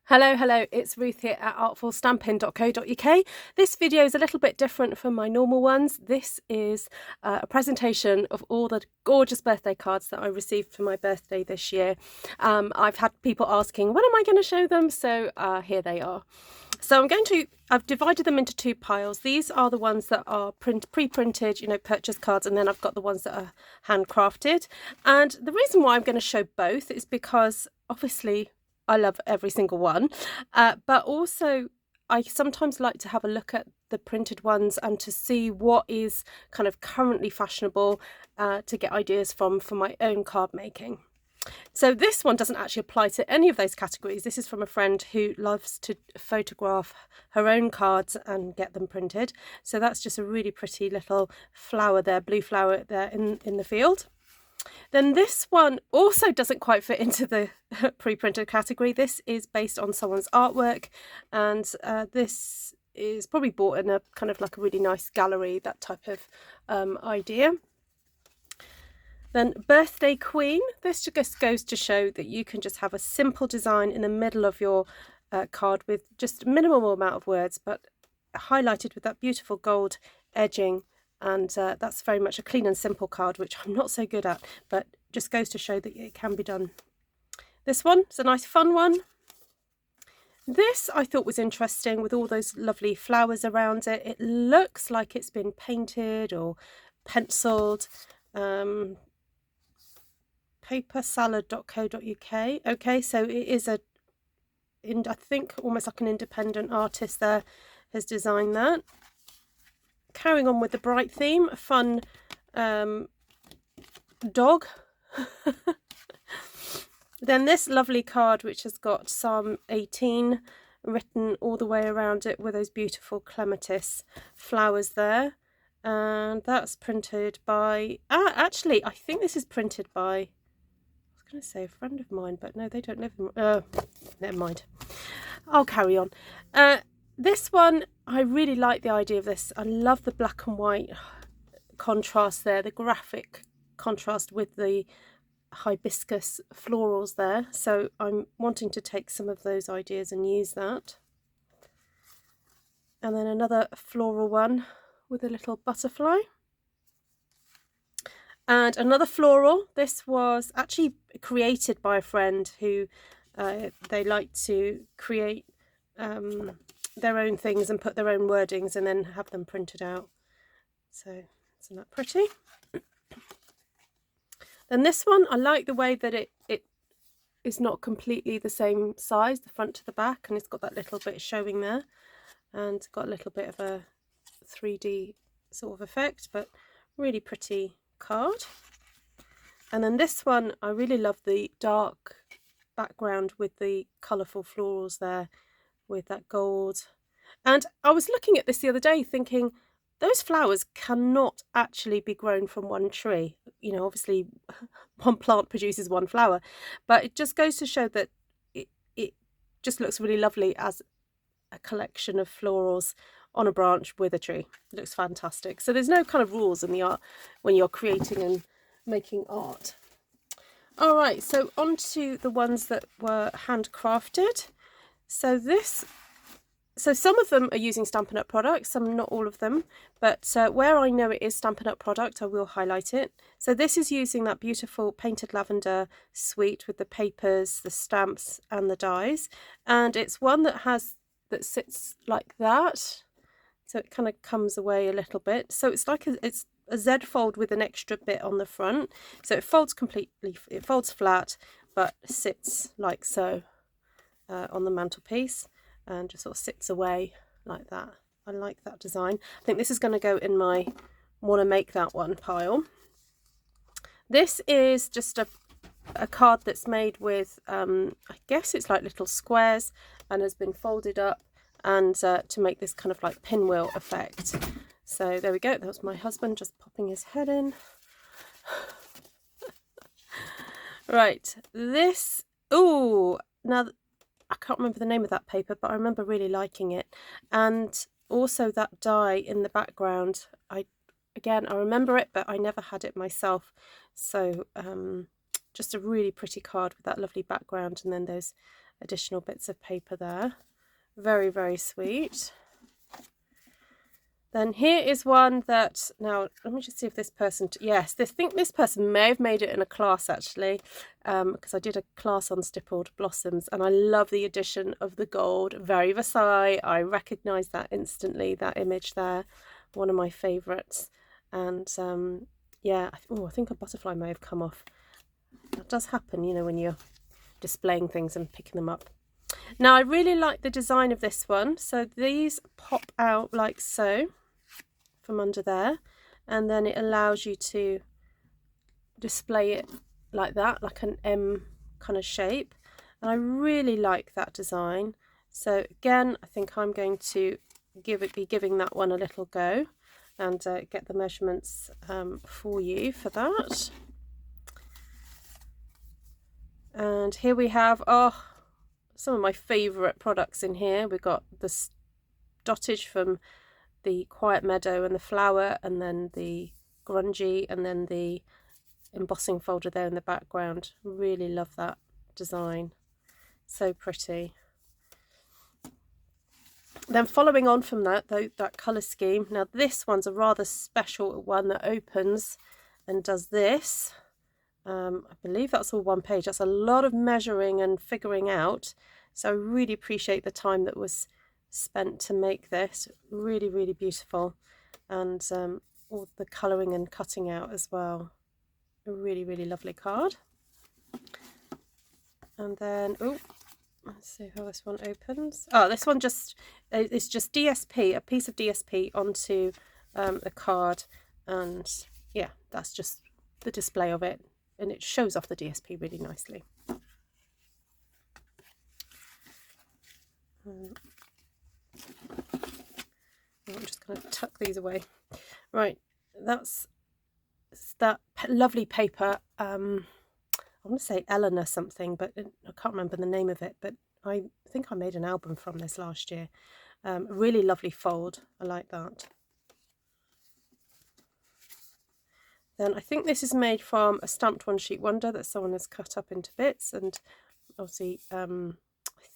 Hello, it's Ruth here at artfulstampin.co.uk. This video is a little bit different from my normal ones. This is a presentation of all the gorgeous birthday cards that I received for my birthday this year. I've had people asking, when am I going to show them? So here they are. So I've divided them into two piles. These are the ones that are pre-printed, purchase cards, and then I've got the ones that are handcrafted. And the reason why I'm going to show both is because obviously I love every single one, but also I sometimes like to have a look at the printed ones and to see what is kind of currently fashionable to get ideas from for my own card making. So this one doesn't actually apply to any of those categories. This is from a friend who loves to photograph her own cards and get them printed. So that's just a really pretty little flower there, blue flower there in the field. Then this one also doesn't quite fit into the pre-printed category. This is based on someone's artwork, and this is probably bought in a kind of like a really nice gallery, that type of idea. Then Birthday Queen. This just goes to show that you can just have a simple design in the middle of your card with just a minimal amount of words, but highlighted with that beautiful gold edging. And that's very much a clean and simple card, which I'm not so good at, but just goes to show that it can be done. This one is a nice fun one. This I thought was interesting with all those lovely flowers around it. It looks like it's been painted or penciled. Papersalad.co.uk. Okay, so it is I think almost like an independent artist there has designed that. Carrying on with the bright theme, a fun dog. Then this lovely card, which has got Psalm 18 written all the way around it with those beautiful clematis flowers there. And that's printed by, actually, I think this is printed by, I was going to say a friend of mine, but no, they don't live in, never mind. I'll carry on. This one, I really like the idea of this. I love the black and white contrast there, the graphic contrast with the hibiscus florals there. So I'm wanting to take some of those ideas and use that. And then another floral one with a little butterfly. And another floral. This was actually created by a friend who they like to create their own things and put their own wordings and then have them printed out. So isn't that pretty? Then this one, I like the way that it is not completely the same size, the front to the back, and it's got that little bit showing there, and got a little bit of a 3D sort of effect, but really pretty card. And then this one, I really love the dark background with the colourful florals there with that gold. And I was looking at this the other day thinking those flowers cannot actually be grown from one tree. Obviously one plant produces one flower, but it just goes to show that it just looks really lovely as a collection of florals on a branch with a tree. It looks fantastic. So there's no kind of rules in the art when you're creating and making art. All right, so on to the ones that were handcrafted. So some of them are using Stampin' Up products, some not all of them, but where I know it is Stampin' Up product, I will highlight it. So this is using that beautiful painted lavender suite with the papers, the stamps and the dies, and it's one that sits like that, so it kind of comes away a little bit. So it's like it's a Z fold with an extra bit on the front, so it folds completely, it folds flat but sits like so on the mantelpiece and just sort of sits away like that. I like that design. I think this is going to go in my want to make that one pile. This is just a card that's made with I guess it's like little squares and has been folded up and to make this kind of like pinwheel effect. So there we go. That was my husband just popping his head in. Right, this, now I can't remember the name of that paper, but I remember really liking it. And also that die in the background, I remember it, but I never had it myself. So just a really pretty card with that lovely background, and then those additional bits of paper there. Very, very sweet. Then here is one that, now let me just see if this person, yes, I think this person may have made it in a class actually, because I did a class on stippled blossoms, and I love the addition of the gold. Very Versailles, I recognise that instantly, that image there, one of my favourites. And yeah, I think a butterfly may have come off. That does happen, you know, when you're displaying things and picking them up. Now I really like the design of this one. So these pop out like so from under there, and then it allows you to display it like that, like an M kind of shape, and I really like that design. So again, I think I'm going to be giving that one a little go and get the measurements for you for that. And here we have some of my favourite products in here. We've got the dottage from the Quiet Meadow and the flower, and then the grungy, and then the embossing folder there in the background. Really love that design, so pretty. Then following on from that, that colour scheme, now this one's a rather special one that opens and does this. I believe that's all one page. That's a lot of measuring and figuring out, so I really appreciate the time that was spent to make this. Really, really beautiful, and all the colouring and cutting out as well. A really, really lovely card. And then let's see how this one opens. This one it's just DSP, a piece of DSP onto a card, and yeah, that's just the display of it, and it shows off the DSP really nicely. I'm just going to tuck these away. Right, that's that lovely paper. I want to say Eleanor something, but I can't remember the name of it, but I think I made an album from this last year. Really lovely fold. I like that. Then I think this is made from a stamped one sheet wonder that someone has cut up into bits, and obviously I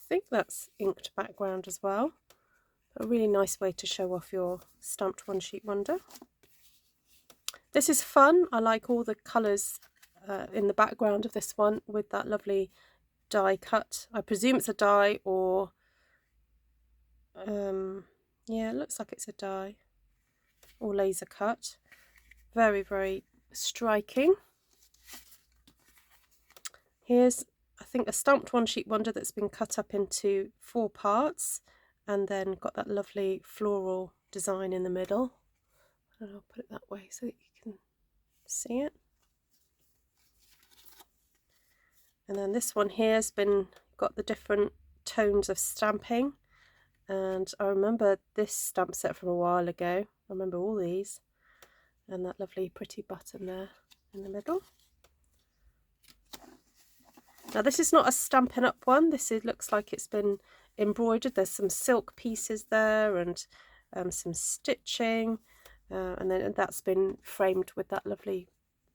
think that's inked background as well. A really nice way to show off your stamped one sheet wonder. This is fun. I like all the colours in the background of this one with that lovely die cut. I presume it's a die, or yeah, it looks like it's a die or laser cut. Very, very striking. Here's, I think, a stamped one sheet wonder that's been cut up into 4 parts, and then got that lovely floral design in the middle. And I'll put it that way so that you can see it. And then this one here has got the different tones of stamping, and I remember this stamp set from a while ago. I remember all these, and that lovely pretty button there in the middle. Now this is not a Stampin' Up one. Looks like it's been embroidered. There's some silk pieces there, and some stitching, and then that's been framed with that lovely,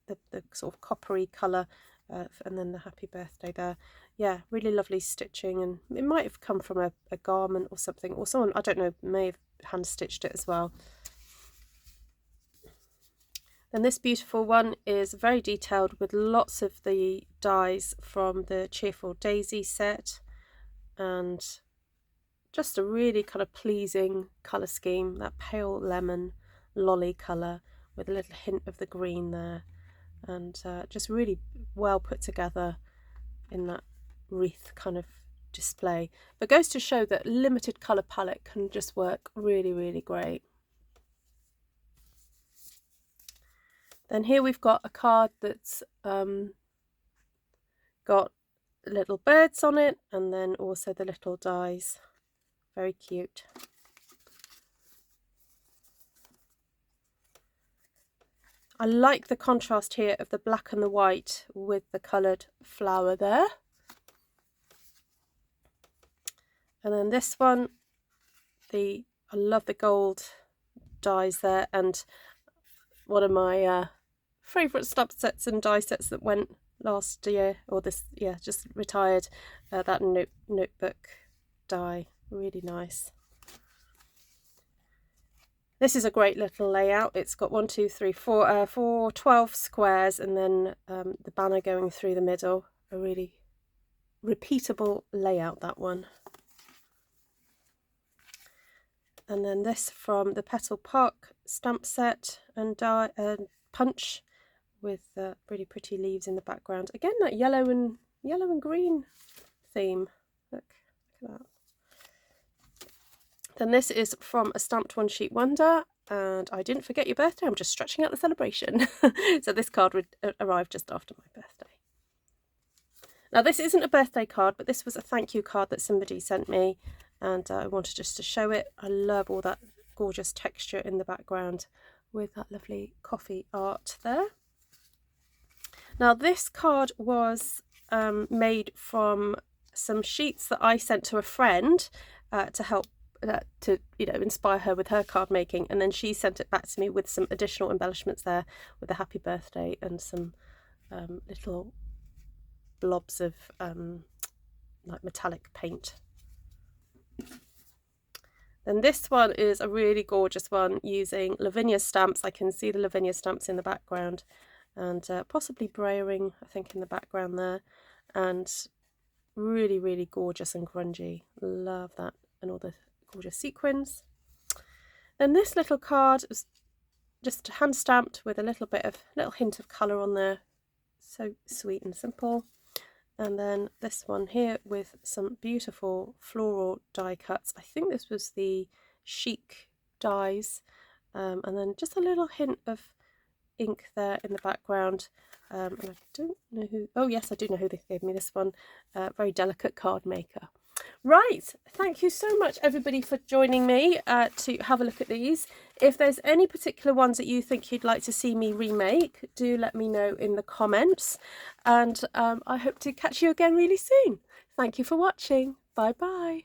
the sort of coppery colour, and then the happy birthday there. Yeah, really lovely stitching, and it might have come from a garment or something, or someone, I don't know, may have hand stitched it as well. Then this beautiful one is very detailed with lots of the dies from the Cheerful Daisy set, and just a really kind of pleasing colour scheme, that pale lemon lolly colour with a little hint of the green there, and just really well put together in that wreath kind of display. But goes to show that limited colour palette can just work really, really great. Then here we've got a card that's got little birds on it, and then also the little dies. Very cute. I like the contrast here of the black and the white with the coloured flower there. And then this one, I love the gold dies there, and one of my favourite stamp sets and die sets that went last year, or this, yeah, just retired. That notebook die, really nice. This is a great little layout. It's got 1, 2, 3, 4, 12 squares, and then the banner going through the middle. A really repeatable layout, that one. And then this from the Petal Park stamp set and punch, with really pretty leaves in the background. Again, that yellow and green theme. Look at that. Then this is from a Stamped One Sheet Wonder, and I didn't forget your birthday. I'm just stretching out the celebration. So this card arrived just after my birthday. Now this isn't a birthday card, but this was a thank you card that somebody sent me, and I wanted just to show it. I love all that gorgeous texture in the background with that lovely coffee art there. Now this card was made from some sheets that I sent to a friend to help to inspire her with her card making, and then she sent it back to me with some additional embellishments there, with a happy birthday and some little blobs of like metallic paint. Then this one is a really gorgeous one using Lavinia stamps. I can see the Lavinia stamps in the background, and possibly Brayering, I think, in the background there, and really, really gorgeous and grungy. Love that, and all the gorgeous sequins. Then this little card is just hand stamped with a little hint of colour on there. So sweet and simple. And then this one here with some beautiful floral die cuts. I think this was the chic dies, and then just a little hint of ink there in the background. And I don't know who, oh yes, I do know who they gave me this one. Very delicate card maker. Right, thank you so much everybody for joining me to have a look at these. If there's any particular ones that you think you'd like to see me remake, do let me know in the comments, and I hope to catch you again really soon. Thank you for watching. Bye bye.